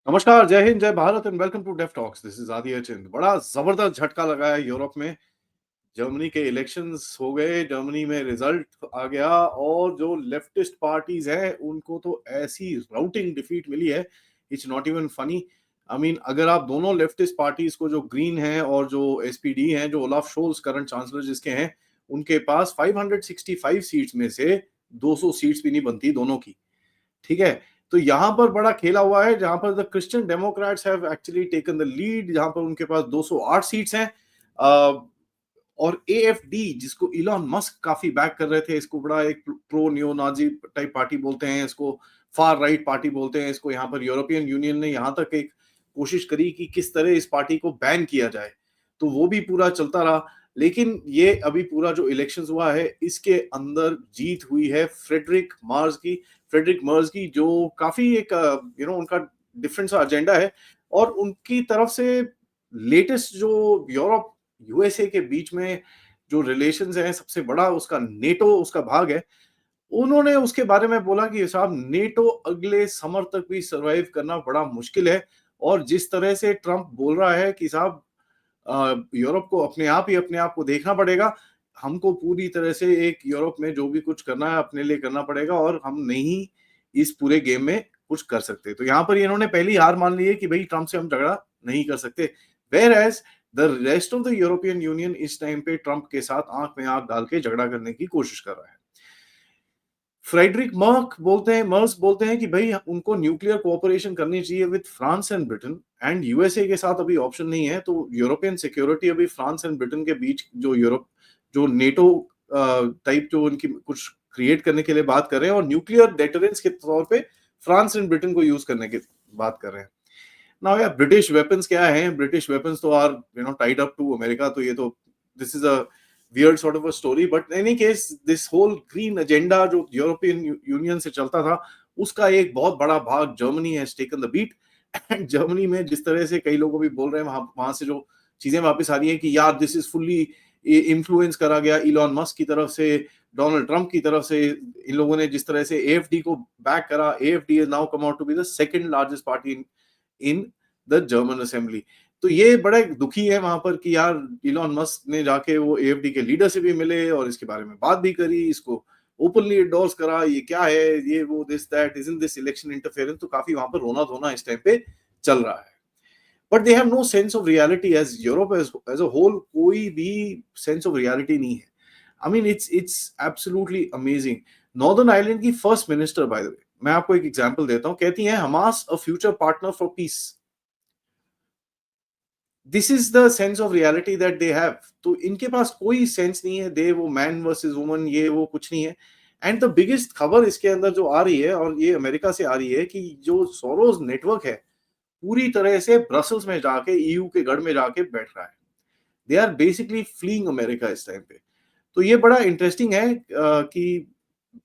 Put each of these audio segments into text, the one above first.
नमस्कार, जय हिंद, जय Bharat and welcome to Deaf Talks. This is Aadi Achint. बड़ा जबरदस्त झटका लगा है यूरोप में। जर्मनी के इलेक्शंस हो गए, जर्मनी में रिजल्ट आ गया और जो लेफ्टिस्ट पार्टीज हैं उनको तो ऐसी राउटिंग डिफीट मिली है, it's not even funny. I mean अगर आप दोनों लेफ्टिस्ट पार्टीज को, जो ग्रीन हैं और जो एसपीडी हैं, जो ओलाफ शोल्स करंट चांसलर जिसके हैं, उनके पास 565 सीट्स में से 200 सीट्स भी नहीं बनती दोनों की। ठीक है? तो यहां पर बड़ा खेला हुआ है, जहां पर the Christian Democrats have actually taken the lead, जहां पर उनके पास 208 सीट्स हैं। और एएफडी, जिसको इलॉन मस्क काफी बैक कर रहे थे, इसको बड़ा एक pro neo Nazi type party बोलते हैं, इसको फार राइट पार्टी बोलते हैं इसको। यहाँ पर यूरोपियन यूनियन ने यहाँ तक एक कोशिश करी कि किस तरह इस पार्टी को बैन किया जाए, तो वो भी पूरा चलता रहा। लेकिन ये अभी पूरा जो इलेक्शंस हुआ है, इसके अंदर जीत हुई है फ्रेडरिक मर्ज की, जो काफी एक उनका डिफरेंट सा एजेंडा है। और उनकी तरफ से लेटेस्ट जो यूरोप यूएसए के बीच में जो रिलेशंस हैं, सबसे बड़ा उसका नेटो उसका भाग है। उन्होंने उसके बारे में बोला कि साहब, नेटो अगले समर तक भी सरवाइव करना बड़ा मुश्किल है। और जिस तरह से ट्रम्प बोल रहा है कि साहब, यूरोप को अपने आप को देखना पड़ेगा, हमको पूरी तरह से एक यूरोप में जो भी कुछ करना है अपने लिए करना पड़ेगा, और हम नहीं इस पूरे गेम में कुछ कर सकते। तो यहाँ पर इन्होंने पहली हार मान ली है कि भाई ट्रम्प से हम झगड़ा नहीं कर सकते। Whereas the rest of the European Union इस टाइम पे ट्रम्प के साथ आंख में आंख डाल के झगड़ा करने की कोशिश कर रहा है। फ्रेडरिक मर्स बोलते हैं कि भाई उनको न्यूक्लियर कोऑपरेशन करनी चाहिए with France and Britain, and USA के साथ अभी ऑप्शन नहीं है। तो यूरोपियन सिक्योरिटी अभी फ्रांस एंड ब्रिटेन के बीच, जो नेटो टाइप जो उनकी कुछ क्रिएट करने के लिए बात कर रहे हैं, और न्यूक्लियर डेटरेंस के तौर पे फ्रांस एंड ब्रिटेन को यूज करने की बात कर रहे हैं। नाउ यार, ब्रिटिश वेपन्स क्या हैं? ब्रिटिश वेपन्स तो are tied up to America, तो ये तो this is a weird sort of a story, but in any case this whole green agenda जो यूरोपियन यूनियन से चलता था, उसका एक बहुत बड़ा भाग Germany has taken the beat. And Germany में जिस तरह से कई लोग भी बोल रहे हैं, वहां से जो चीजें वापस आ रही हैं कि यार दिस इज फुल्ली इन्फ्लुएंस करा गया इलॉन मस्क की तरफ से, डोनाल्ड ट्रंप की तरफ से। इन लोगों ने जिस तरह से एएफडी को बैक करा, AfD is now come out to be the second largest party in the German assembly. तो ये बड़े दुखी है वहां पर कि यार इलॉन मस्क ने जाके वो एएफडी के लीडर से भी मिले और इसके बारे में बात भी करी, इसको ओपनली एंडोर्स करा, ये क्या है, ये वो, this that, isn't this election interference. तो काफी वहां पर रोना धोना इस टाइम पे चल रहा है। But they have no sense of reality, as Europe as a whole कोई भी सेंस ऑफ रियलिटी नहीं है। I mean it's absolutely amazing. Northern Ireland की first minister, by the way, मैं आपको एक एग्जांपल देता हूं, कहती हैं Hamas a future partner for peace. This is the sense of reality that they have. तो इनके पास कोई सेंस नहीं है, दे वो मैन वर्सेस वुमन, ये वो कुछ नहीं है। एंड द बिगेस्ट खबर इसके अंदर जो आ रही है, और ये अमेरिका से आ रही है, कि जो सोरोस नेटवर्क है पूरी तरह से ब्रसल्स में जाके, ईयू के गढ़ में जाके बैठ रहा है। They are basically fleeing America इस टाइम पे। तो ये बड़ा इंटरेस्टिंग है कि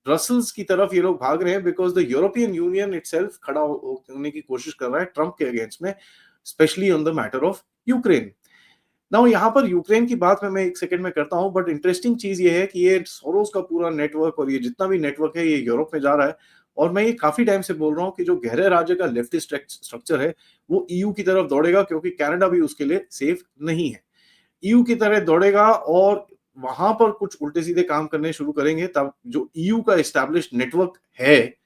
ब्रसल्स की तरफ ये लोग भाग रहे हैं, because the European union itself खड़ा होने की कोशिश कर रहा है ट्रंप के अगेंस्ट में, specially on the matter of Ukraine. Now यहाँ पर यूक्रेन की बात मैं एक सेकंड में करता हूं, बट इंटरेस्टिंग चीज ये है कि ये सोरोस का पूरा नेटवर्क, और ये जितना भी नेटवर्क है, ये यूरोप में जा रहा है। और मैं ये काफी टाइम से बोल रहा हूँ कि जो गहरे राज्य का लेफ्टिस्ट स्ट्रक्चर है, वो ईयू की तरफ दौड़ेगा, क्योंकि कनाडा भी उसके लिए सेफ नहीं है। ईयू की तरह दौड़ेगा और वहां पर कुछ उल्टे सीधे काम करने शुरू करेंगे, तब जो ईयू का एस्टैब्लिश्ड नेटवर्क है,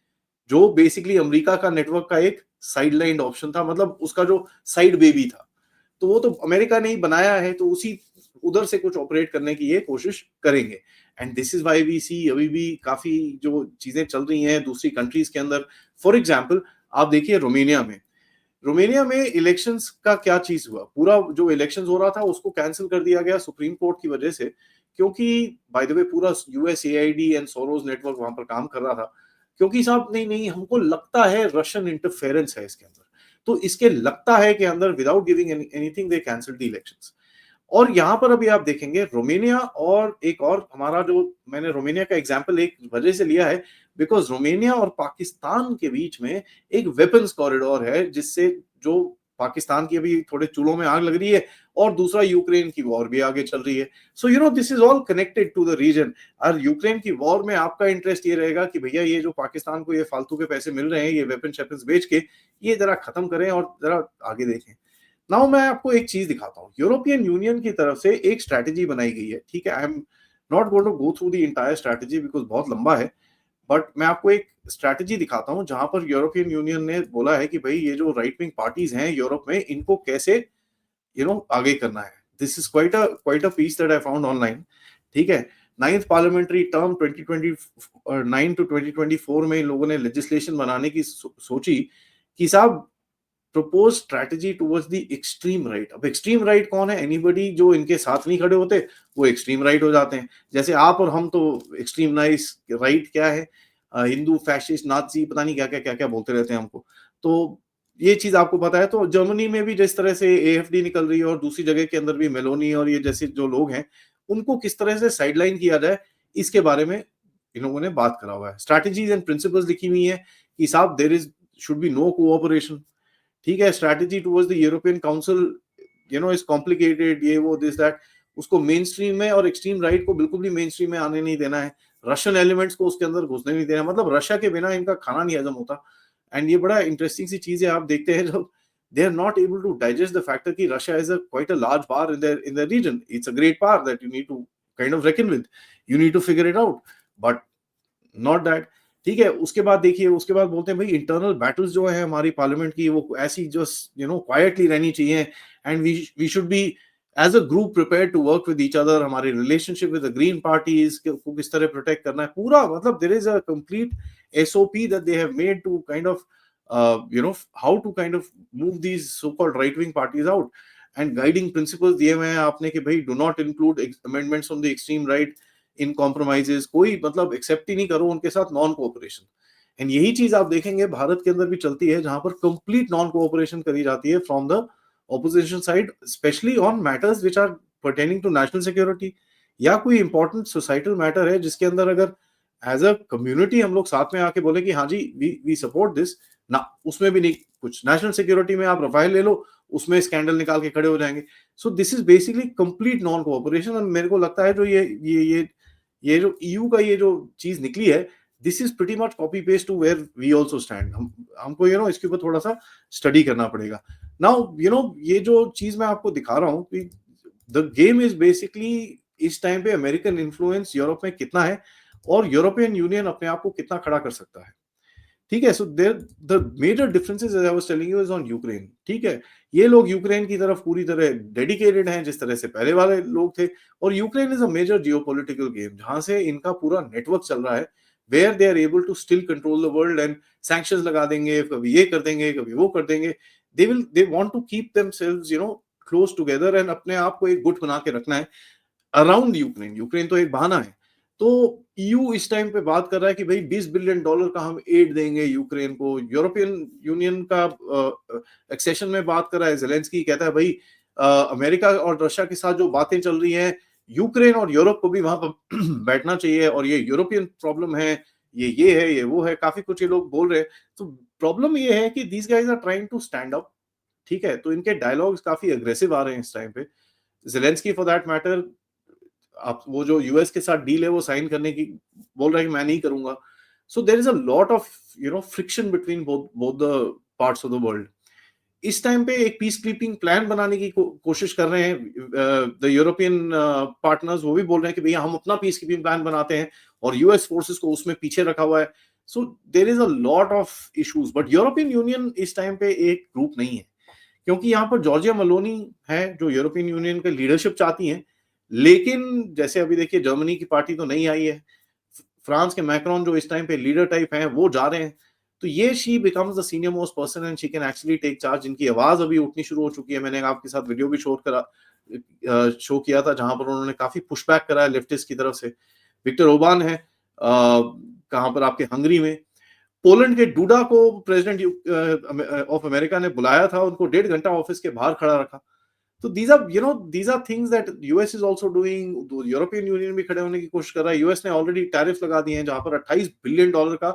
जो बेसिकली अमेरिका का नेटवर्क का एक साइडलाइन ऑप्शन था, मतलब उसका जो साइड बेबी था, तो वो तो अमेरिका ने ही बनाया है, तो उसी उधर से कुछ ऑपरेट करने की ये कोशिश करेंगे। And this is why we see अभी भी काफी जो चीजें चल रही हैं दूसरी कंट्रीज के अंदर। फॉर एग्जांपल, आप देखिए रोमेनिया में इलेक्शंस का क्या चीज हुआ। पूरा जो इलेक्शंस हो रहा था उसको कैंसिल कर दिया गया सुप्रीम कोर्ट की वजह से, क्योंकि बाय द वे पूरा यूएसएआईडी एंड सोरोस नेटवर्क वहां पर काम कर रहा था, क्योंकि साहब नहीं नहीं, हमको लगता है रशियन इंटरफेरेंस है इसके अंदर। तो इसके लगता है कि अंदर without giving anything they cancel the elections. और यहाँ पर अभी आप देखेंगे रोमेनिया, और एक और हमारा जो, मैंने रोमेनिया का एग्जांपल एक वजह से लिया है, बिकॉज रोमेनिया और पाकिस्तान के बीच में एक वेपन्स कॉरिडोर है, जिससे जो पाकिस्तान की अभी थोड़े चूल्हों में आग लग रही है, और दूसरा यूक्रेन की वॉर भी आगे चल रही है। So you know this is all connected to the region. और यूक्रेन की वॉर में आपका इंटरेस्ट ये रहेगा कि भैया ये जो पाकिस्तान को ये फालतू के पैसे मिल रहे हैं ये वेपन शेपन्स बेच के, ये जरा खत्म करें और जरा आगे देखें। नाउ मैं आपको एक चीज दिखाता हूँ, यूरोपियन यूनियन की तरफ से एक स्ट्रैटेजी बनाई गई है, ठीक है। I am not going to go through the entire strategy because बहुत लंबा है, बट मैं आपको एक स्ट्रैटेजी दिखाता हूं जहां पर यूरोपियन यूनियन ने बोला है कि भाई ये जो राइट विंग पार्टीज हैं यूरोप में, इनको कैसे आगे करना है। This is quite a piece that I found online, ठीक है। नाइन्थ पार्लियामेंट्री टर्म 2029 टू 2024 में इन लोगों ने लेजिस्लेशन बनाने की सोची कि साहब propose strategy towards the extreme right. अब एक्सट्रीम राइट कौन है? एनीबडी जो इनके साथ नहीं खड़े होते वो एक्सट्रीम राइट हो जाते हैं। जैसे आप और हम तो एक्सट्रीम राइट क्या है, हिंदू फैशिस्ट नाजी पता नहीं क्या क्या बोलते रहते हैं हमको। तो ये चीज आपको पता है। तो जर्मनी में भी जिस तरह से एएफडी निकल रही है और दूसरी जगह के अंदर भी मेलोनी और ये जैसे जो लोग हैं उनको किस तरह से साइडलाइन किया जाए, इसके बारे में इन लोगों ने बात करा हुआ है। स्ट्रैटेजीज एंड प्रिंसिपल्स लिखी हुई है कि साहब there is should be no cooperation, ठीक है। Strategy towards the European Council is complicated, ये वो दिस दैट। उसको मेन स्ट्रीम में और एक्सट्रीम राइट को बिल्कुल भी मेन स्ट्रीम में आने नहीं देना है। रशियन एलिमेंट्स को उसके अंदर घुसने नहीं देना, मतलब रशिया के बिना इनका खाना नहीं हजम होता। एंड ये बड़ा इंटरेस्टिंग सी चीज है, आप देखते हैं जब they are not able to digest the factor कि Russia is a quite a large power in the region. It's a great power that you need to kind of reckon with, you need to figure it out, but not that, ठीक है। उसके बाद देखिए, उसके बाद बोलते हैं भाई इंटरनल बैटल्स जो है हमारी पार्लियामेंट की वो ऐसी जो क्वाइटली रहनी चाहिए, and we should be as a group prepare to work with each other. हमारी relationship with the green parties को किस तरह प्रोटेक्ट करना है पूरा, मतलब there is a complete SOP that they have made to kind of how to kind of move these so called right wing parties out. And guiding principles दिए हुए हैं आपने कि भाई do not include amendments on the extreme right in compromises, कोई मतलब accept ही नहीं करो उनके साथ नॉन कोऑपरेशन। एंड यही चीज आप देखेंगे भारत के अंदर भी चलती है, जहां पर कंप्लीट नॉन कोऑपरेशन करी जाती है from the opposition side, specially on matters which are pertaining to national security, या कोई इंपॉर्टेंट सोसाइटल मैटर है जिसके अंदर अगर एज अ कम्युनिटी हम लोग साथ में आके बोले कि हाँ जी वी सपोर्ट दिस ना, उसमें भी नहीं कुछ। नेशनल सिक्योरिटी में आप रफाइल ले लो, उसमें स्कैंडल निकाल के खड़े हो जाएंगे। So this is basically complete non cooperation. और मेरे को लगता है जो ये जो ईयू का ये जो चीज निकली है, this is pretty much copy paste to where we also stand. हमको इसके ऊपर थोड़ा सा स्टडी करना पड़ेगा। नाउ ये जो चीज मैं आपको दिखा रहा हूँ कि द गेम इज बेसिकली इस टाइम पे अमेरिकन इन्फ्लुएंस यूरोप में कितना है और यूरोपियन यूनियन अपने आप को कितना खड़ा कर सकता है, ठीक है। So there the major differences as I was telling you is on Ukraine, ठीक है। ये लोग यूक्रेन की तरफ पूरी तरह डेडिकेटेड हैं जिस तरह से पहले वाले लोग थे। और Ukraine is a major geopolitical game जहां से इनका पूरा नेटवर्क चल रहा है, where they are able to still control the world and sanctions लगा देंगे, कभी ये कर देंगे कभी वो कर देंगे। They want to keep themselves close together and अपने आप को एक गुट बना के रखना है अराउंड यूक्रेन। यूक्रेन तो एक बहाना है। तो ईयू इस टाइम पे बात कर रहा है कि भाई $20 बिलियन का हम एड देंगे यूक्रेन को। यूरोपियन यूनियन का एक्सेशन में बात कर रहा है जेलेंस्की, कहता है भाई अमेरिका और रशिया के साथ जो बातें चल रही हैं, यूक्रेन और यूरोप को भी वहां पर बैठना चाहिए, और ये यूरोपियन प्रॉब्लम है, ये है ये वो है, काफी कुछ ये लोग बोल रहे हैं। तो प्रॉब्लम ये है कि these guys are trying to stand up, ठीक है। तो इनके डायलॉग्स काफी अग्रेसिव आ रहे हैं इस टाइम पे। जेलेंस्की फॉर दैट मैटर, आप वो जो यूएस के साथ डील है वो साइन करने की बोल रहा है कि मैं नहीं करूंगा। So there is a lot of friction between both the parts of the world. इस टाइम पे एक पीस कीपिंग प्लान बनाने की कोशिश कर रहे हैं द यूरोपियन पार्टनर्स। वो भी बोल रहे हैं कि भैया हम अपना पीस कीपिंग प्लान बनाते हैं और यूएस फोर्सेस को उसमें पीछे रखा हुआ है। So there is a lot of issues, but European Union इस टाइम पे एक ग्रुप नहीं है, क्योंकि यहाँ पर जॉर्जिया मेलोनी है जो यूरोपियन यूनियन का लीडरशिप चाहती हैं। लेकिन जैसे अभी देखिए जर्मनी की पार्टी तो नहीं आई है, फ्रांस के मैक्रोन जो इस टाइम पे लीडर टाइप हैं वो जा रहे हैं। तो ये she becomes the senior most person and she can actually take charge. इनकी आवाज अभी उठनी शुरू हो चुकी है। मैंने आपके साथ वीडियो भी शो किया था जहां पर उन्होंने काफी पुशबैक करा है लेफ्टिस्ट की तरफ से। विक्टर ओबान है कहां पर आपके हंगरी में। पोलैंड के डूडा को प्रेसिडेंट ऑफ अमेरिका ने बुलाया था, उनको 1.5 घंटा ऑफिस के बाहर खड़ा रखा। तो these are things that US is also doing. European union भी खड़े होने की कोशिश कर रहा है। यूएस ने ऑलरेडी टैरिफ लगा दिए हैं जहां पर $28 बिलियन का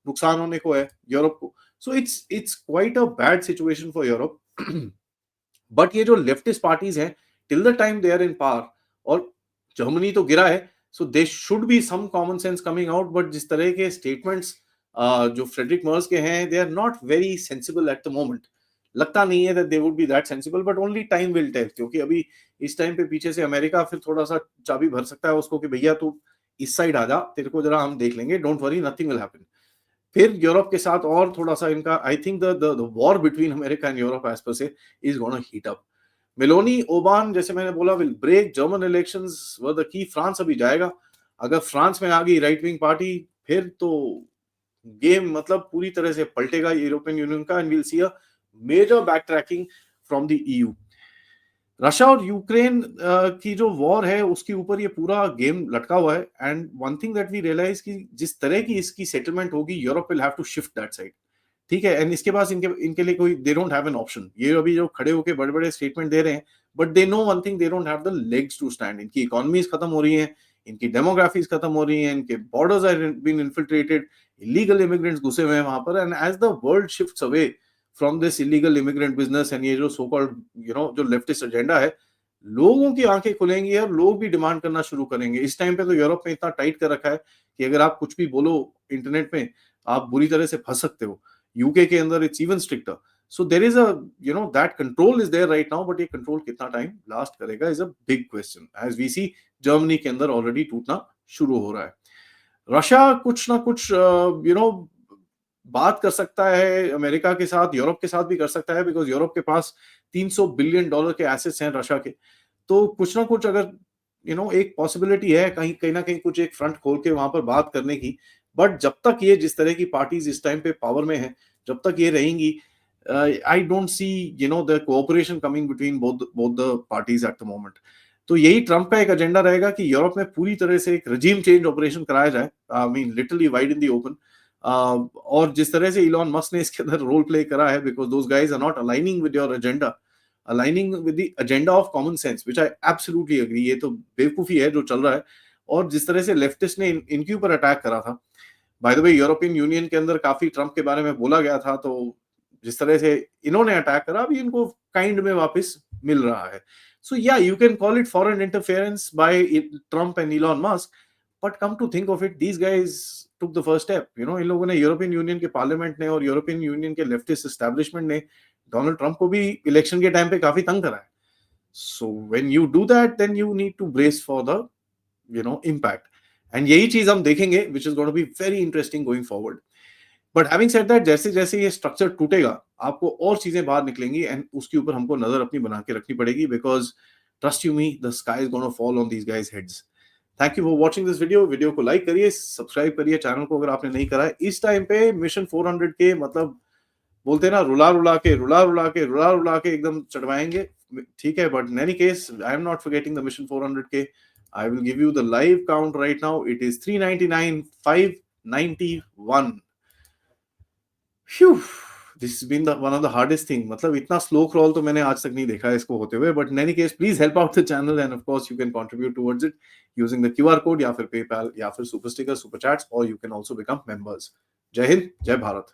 नुकसान होने को है यूरोप को। So it's quite a bad situation for Europe. But ये जो लेफ्टिस्ट पार्टीज हैं, till the time they are in power, और जर्मनी तो गिरा है, so they should be some common sense coming out, but जिस तरह के स्टेटमेंट्स जो फ्रेडरिक मर्ज के हैं, they are not very sensible at the moment. लगता नहीं है that they would be that sensible, but only time will tell, क्योंकि अभी इस टाइम पे पीछे से अमेरिका फिर थोड़ा सा चाबी भर सकता है उसको कि भैया तू इस साइड आ जा, तेरे को जरा हम देख लेंगे, don't worry, nothing will happen. फिर यूरोप के साथ और थोड़ा सा इनका, I think the war between America and Europe as per se is gonna heat up. Meloni Orban, जैसे मैंने बोला, will break German elections were the key. France अभी जाएगा, अगर फ्रांस में आ गई राइट विंग पार्टी, फिर तो गेम मतलब पूरी तरह से पलटेगा यूरोपियन यूनियन का, and will see a major back tracking from the EU. Russia और यूक्रेन की जो वॉर है, उसके ऊपर ये पूरा गेम लटका हुआ है, and one thing that we realise कि जिस तरह की इसकी सेटलमेंट होगी, Europe will have to shift that side. ठीक है, एंड इसके पास इनके इनके लिए कोई, they don't have an option. ये अभी जो खड़े होके बड़े बड़े स्टेटमेंट दे रहे हैं, but they know one thing, they don't have the legs to stand. इनकी इकोनॉमीज खत्म हो रही हैं, इनकी डेमोग्राफीज खत्म हो रही हैं, इनके borders are been infiltrated, illegal immigrants घुसे हुए हैं वहां पर, and as the world shifts away from this illegal immigrant business and ये जो सो कॉल्ड जो लेफ्टिस्ट एजेंडा है, लोगों की आंखें खुलेंगी और लोग भी डिमांड करना शुरू करेंगे। इस टाइम पे तो यूरोप में इतना टाइट कर रखा है कि अगर आप कुछ भी बोलो इंटरनेट में, आप बुरी तरह से फंस सकते हो। यूके के अंदर it's even stricter. So there is a that control is there right now, but ये कंट्रोल कितना टाइम लास्ट करेगा is a big question, as we see Germany के अंदर ऑलरेडी टूटना शुरू हो रहा है। रशिया कुछ ना कुछ बात कर सकता है अमेरिका के साथ, यूरोप के साथ भी कर सकता है, बिकॉज यूरोप के पास $300 बिलियन के एसेट्स हैं रशिया के। तो कुछ ना कुछ अगर एक पॉसिबिलिटी है कहीं कहीं ना कहीं कुछ एक फ्रंट खोल के वहां पर बात करने की। बट जब तक ये जिस तरह की पार्टीज इस टाइम पे पावर में है, जब तक ये रहेंगी, I don't see the cooperation coming between both both the parties eight the moment. तो यही ट्रम्प का एक एजेंडा रहेगा कि यूरोप में पूरी तरह से एक रजीम चेंज ऑपरेशन कराया जाए, I mean literally wide in the open. और जिस तरह से इलॉन मस्क ने इसके अंदर रोल प्ले करा है, because those guys are not aligning with your agenda, aligning with the agenda of common sense, which I absolutely agree. ये तो बेवकूफी है जो चल रहा है। और जिस तरह से लेफ्टिस्ट ने इनके ऊपर अटैक करा था, bye the way European Union के अंदर काफी ट्रम्प के बारे में बोला गया था, तो जिस तरह से इन्होंने अटैक करा, अभी इनको काइंड में वापस मिल रहा है। सो या you can call it foreign interference by Trump and Elon Musk, but come to think of it, these guys took the first step. इन लोगों ने, यूरोपियन यूनियन के पार्लियामेंट ने और यूरोपियन यूनियन के लेफ्टिस्ट एस्टैब्लिशमेंट ने Donald Trump को भी इलेक्शन के टाइम पे काफी तंग करा है। So when you do that, then you need to brace for the impact, and यही चीज हम देखेंगे, which is going to be very interesting going forward. But having said that, जैसे जैसे ये स्ट्रक्चर टूटेगा, आपको और चीजें बाहर निकलेंगी, एंड उसके ऊपर हमको नजर अपनी बना के रखनी पड़ेगी, because trust you me, the sky is gonna fall on these guys heads. Thank you for watching this video. Video को लाइक करिए, सब्सक्राइब करिए चैनल को अगर आपने नहीं करा है। इस टाइम पे मिशन 400 के मतलब बोलते हैं ना, रुला रुला के एकदम चढ़वाएंगे, ठीक है। But in any case, I am not forgetting the mission 400 के। I will give you the live count right now. It is 399, 591। This been the one of the hardest thing. मतलब इतना स्लो क्रॉल तो मैंने आज तक नहीं देखा है इसको होते हुए। But in any case, please help out the channel, end of course you can contribute towards it using the QR code, या फिर पेपैल, या फिर सुपर स्टिकर, सुपर चैट्स, और you can also become members. जय हिंद, जय भारत।